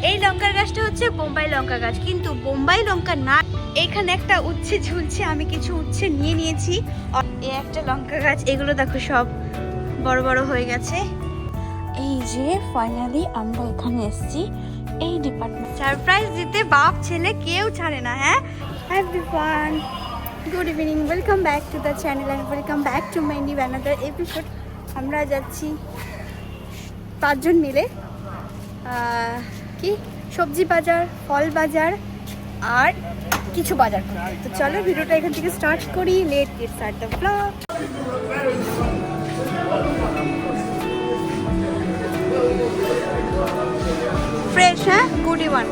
এই লঙ্কার গাছটা হচ্ছে বোম্বাই লঙ্কা গাছ, কিন্তু বোম্বাই লঙ্কা না। এখানে একটা উচ্ছে ঝুলছে, আমি কিছু উচ্ছে নিয়ে নিয়েছি। এই একটা লঙ্কা গাছ, এগুলো দেখো সব বড় বড় হয়ে গেছে। এই যে ফাইনালি আমরা এখানে এসেছি এই ডিপার্টমেন্ট। সারপ্রাইজ দিতে বাপ ছেলে কেউ ছাড়ে না। হ্যাঁ everyone, good evening, welcome back to the channel and welcome back to my new another episode. আমরা যাচ্ছি 5 জন মিলে কি সবজি বাজার, ফল বাজার আর কিছু বাজার করতে। তো চলো ভিডিওটা এখান থেকে স্টার্ট করি। Late get start the blog. Fresh, হ্যাঁ, গুডি ওয়ান।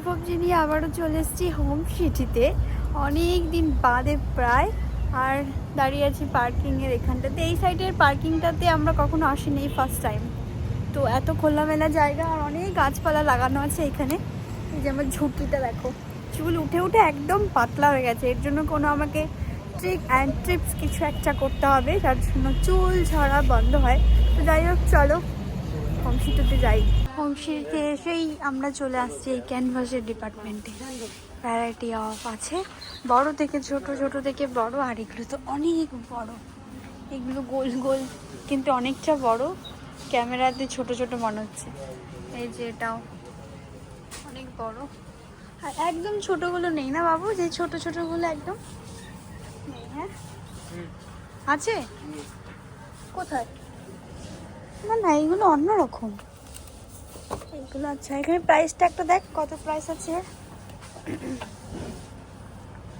সবজি নিয়ে আবারও চলে এসেছি হোম সিটিতে, অনেক দিন বাদে প্রায়। আর দাঁড়িয়ে আছি পার্কিংয়ের এখানটাতে। এই সাইডের পার্কিংটাতে আমরা কখনো আসিনি, ফার্স্ট টাইম। তো এত খোলামেলা জায়গা আর অনেক গাছপালা লাগানো আছে এখানে। এই যে আমার ঝুঁকিটা দেখো, চুল উঠে উঠে একদম পাতলা হয়ে গেছে। এর জন্য কোনো আমাকে ট্রিক অ্যান্ড ট্রিপস কিছু একটা করতে হবে, যার জন্য চুল ঝরা বন্ধ হয়। তো যাই হোক, চলো হোম সিটিতে যাই। হোম সিটিতে এসেই আমরা চলে আসছি এই ক্যানভাসের ডিপার্টমেন্টে। ভ্যারাইটি অফ আছে, বড় থেকে ছোট, ছোট থেকে বড়। আর এগুলো তো অনেক বড়, এগুলো গোল গোল কিন্তু অনেকটা বড়। ক্যামেরাতে ছোট ছোট মনে হচ্ছে। এই যে এটাও অনেক বড়। আর একদম ছোটগুলো নেই না বাবু, যে ছোট ছোটগুলো একদম নেই। হ্যাঁ আছে কোথায়? না না, এইগুলো অন্যরকম এইগুলো। আচ্ছা, এখানে প্রাইসটা একটা দেখ, কত প্রাইস আছে?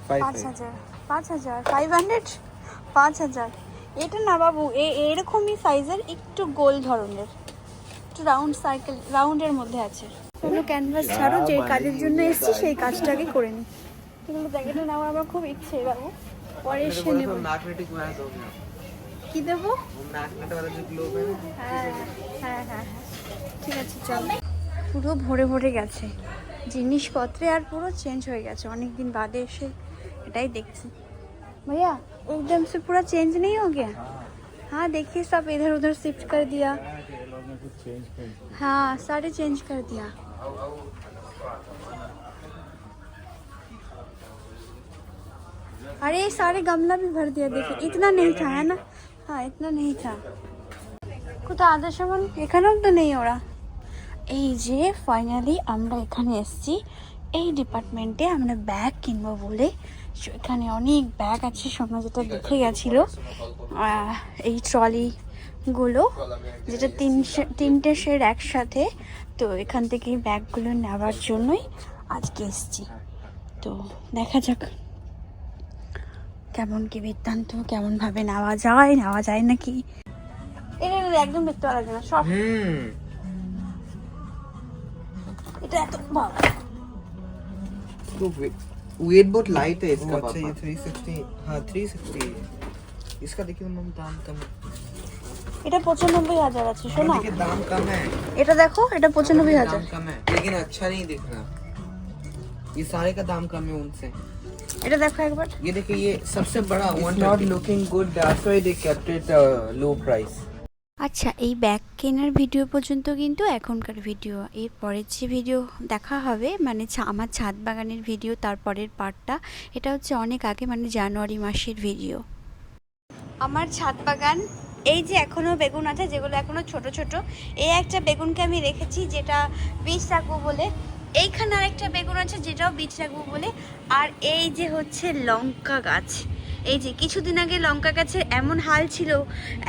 5,000, 5,000, 5,000। এটা না বাবু, এরকমই সাইজের, একটু গোল ধরনের, একটু রাউন্ড সার্কেল, রাউন্ডের মধ্যে আছে। কোনো ক্যানভাস ছাড়ো, যে কাজের জন্য এসেছি সেই কাজটাকে করে নিই। এগুলো দেখ, এটা নেওয়ার আমার খুব ইচ্ছে বাবু, পরে এসে নেব। কি দেবো? হ্যাঁ হ্যাঁ হ্যাঁ, ঠিক আছে চল। পুরো ভরে ভরে গেছে জিনিসপত্রে, আর পুরো চেঞ্জ হয়ে গেছে অনেক দিন বাদে এসে এটাই দেখছি। भैया एकदम से पूरा चेंज नहीं हो गया? हाँ देखिए, सब इधर उधर शिफ्ट कर दिया। हाँ सारे चेंज कर दिया। अरे सारे गमला भी भर दिया। देखिए इतना नहीं था, है ना? हाँ इतना नहीं था। কোথাও আদার সামান এখানেও তো নেই ওরা। এই যে ফাইনালি আমরা এখানে এসেছি এই ডিপার্টমেন্টে। আমরা ব্যাগ কিনবো বলে, এখানে অনেক ব্যাগ আছে। সোনা যেটা দেখে গেছিলো এই ট্রলিগুলো, যেটা তিনটে শেড একসাথে। তো এখান থেকে ব্যাগগুলো নেওয়ার জন্যই আজকে এসেছি। তো দেখা যাক কেমন কি বৃত্তান্ত, কেমনভাবে নেওয়া যায় নাকি। এটা একদম দেখতে পাওয়া যায় না সব। এটা এত বাবা, तो वेट बहुत लाइट है इसका। अच्छा ये 360, हाँ 360। इसका देखिए मैम दाम कम है। এটা 95,000 আছে শোনো। देखिए दाम कम है। এটা देखो, এটা 95,000 दाम कम है लेकिन अच्छा नहीं दिख रहा। ये सारे का दाम कम है उनसे। এটা দেখো একবার। ये देखिए ये सबसे बड़ा one not looking good, that's why they kept it low price. আচ্ছা, এই ব্যাগ কেনার ভিডিও পর্যন্ত কিন্তু এখনকার ভিডিও। এর পরের যে ভিডিও দেখা হবে, মানে আমার ছাদ বাগানের ভিডিও, তারপরের পার্টটা, এটা হচ্ছে অনেক আগে, মানে জানুয়ারি মাসের ভিডিও। আমার ছাদ বাগান, এই যে এখনও বেগুন আছে যেগুলো এখনও ছোট ছোট। এই একটা বেগুনকে আমি রেখেছি যেটা বীজ রাখবো বলে। এইখানে আরেকটা বেগুন আছে যেটাও বীজ রাখবো বলে। আর এই যে হচ্ছে লঙ্কা গাছ। এই যে কিছুদিন আগে লঙ্কা গাছের এমন হাল ছিল,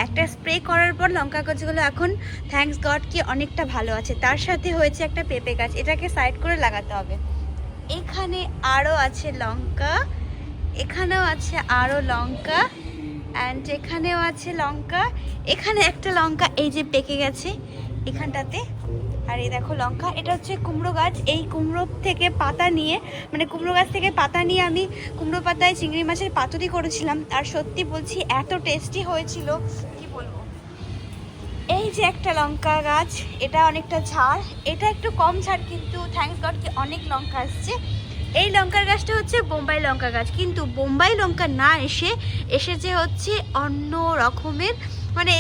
একটা স্প্রে করার পর লঙ্কা গাছগুলো এখন থ্যাঙ্কস গড কি অনেকটা ভালো আছে। তার সাথে হয়েছে একটা পেঁপে গাছ, এটাকে সাইড করে লাগাতে হবে। এখানে আরও আছে লঙ্কা, এখানেও আছে আরও লঙ্কা, অ্যান্ড এখানেও আছে লঙ্কা। এখানে একটা লঙ্কা এই যে পেকে গেছে এখানটাতে। আর এই দেখো লঙ্কা, এটা হচ্ছে কুমড়ো গাছ। এই কুমড়ো থেকে পাতা নিয়ে, মানে কুমড়ো গাছ থেকে পাতা নিয়ে আমি কুমড়ো পাতায় চিংড়ি মাছের পাতুরি করেছিলাম। আর সত্যি বলছি এত টেস্টি হয়েছিল কি বলবো। এই যে একটা লঙ্কা গাছ, এটা অনেকটা ঝাড়, এটা একটু কম ঝাড় কিন্তু থ্যাঙ্কস গড কি অনেক লঙ্কা আসছে। এই লঙ্কার গাছটা হচ্ছে বোম্বাই লঙ্কা গাছ, কিন্তু বোম্বাই লঙ্কা না এসেছে হচ্ছে অন্য রকমের, মানে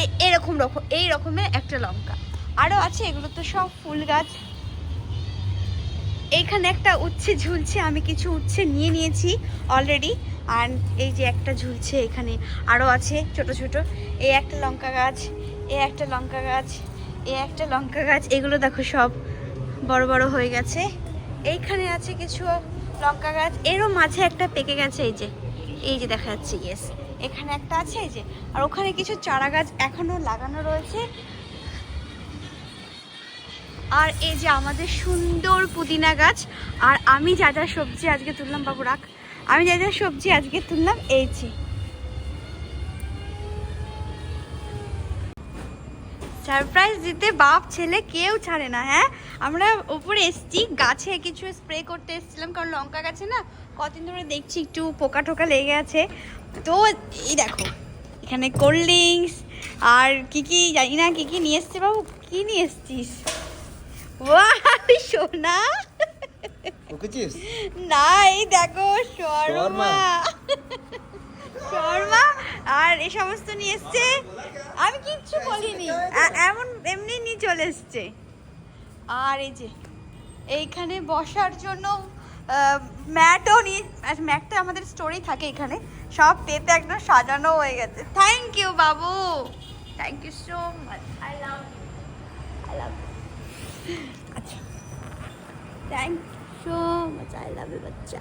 এই রকমের একটা লঙ্কা। আরও আছে, এগুলো তো সব ফুল গাছ। এইখানে একটা উচ্ছে ঝুলছে, আমি কিছু উচ্ছে নিয়ে নিয়েছি অলরেডি। আর এই যে একটা ঝুলছে এখানে, আরও আছে ছোট ছোট। এই একটা লঙ্কা গাছ, এই একটা লঙ্কা গাছ, এই একটা লঙ্কা গাছ, এগুলো দেখো সব বড় বড় হয়ে গেছে। এইখানে আছে কিছু লঙ্কা গাছ, এরও মাঝে একটা পেকে গেছে, এই যে দেখা যাচ্ছে, ইয়েস এখানে একটা আছে, এই যে। আর ওখানে কিছু চারা গাছ এখনো লাগানো রয়েছে। আর এই যে আমাদের সুন্দর পুদিনা গাছ। আর আমি যা যা সবজি আজকে তুললাম, বাবু রাখ, আমি যা যা সবজি আজকে তুললাম, এই যে সারপ্রাইজ দিতে বাপ ছেলে কেউ ছাড়ে না। হ্যাঁ, আমরা উপরে এসছি, গাছে কিছু স্প্রে করতে এসেছিলাম, কারণ লঙ্কা গাছে না কদিন ধরে দেখছি একটু পোকা টোকা লেগে আছে। তো এই দেখো এখানে কোল্ড ড্রিঙ্কস আর কি জানি না কি নিয়ে এসছে। বাবু কি নিয়ে এসছিস? ওয়াও সোনা, না এই দেখো শর্মা শর্মা আর এই সমস্ত নিয়ে এসছে। আমি কিচ্ছু বলিনি, এমনি নিয়ে চলে এসছে। আর এই যে এইখানে বসার জন্য ম্যাটও নিয়ে, ম্যাটটা আমাদের স্টোরেই থাকে এখানে, সব পেতে একদম সাজানো হয়ে গেছে। থ্যাংক ইউ বাবু, thank you so much, I love আচ্ছা, thank you so much, I love you বাচ্চা।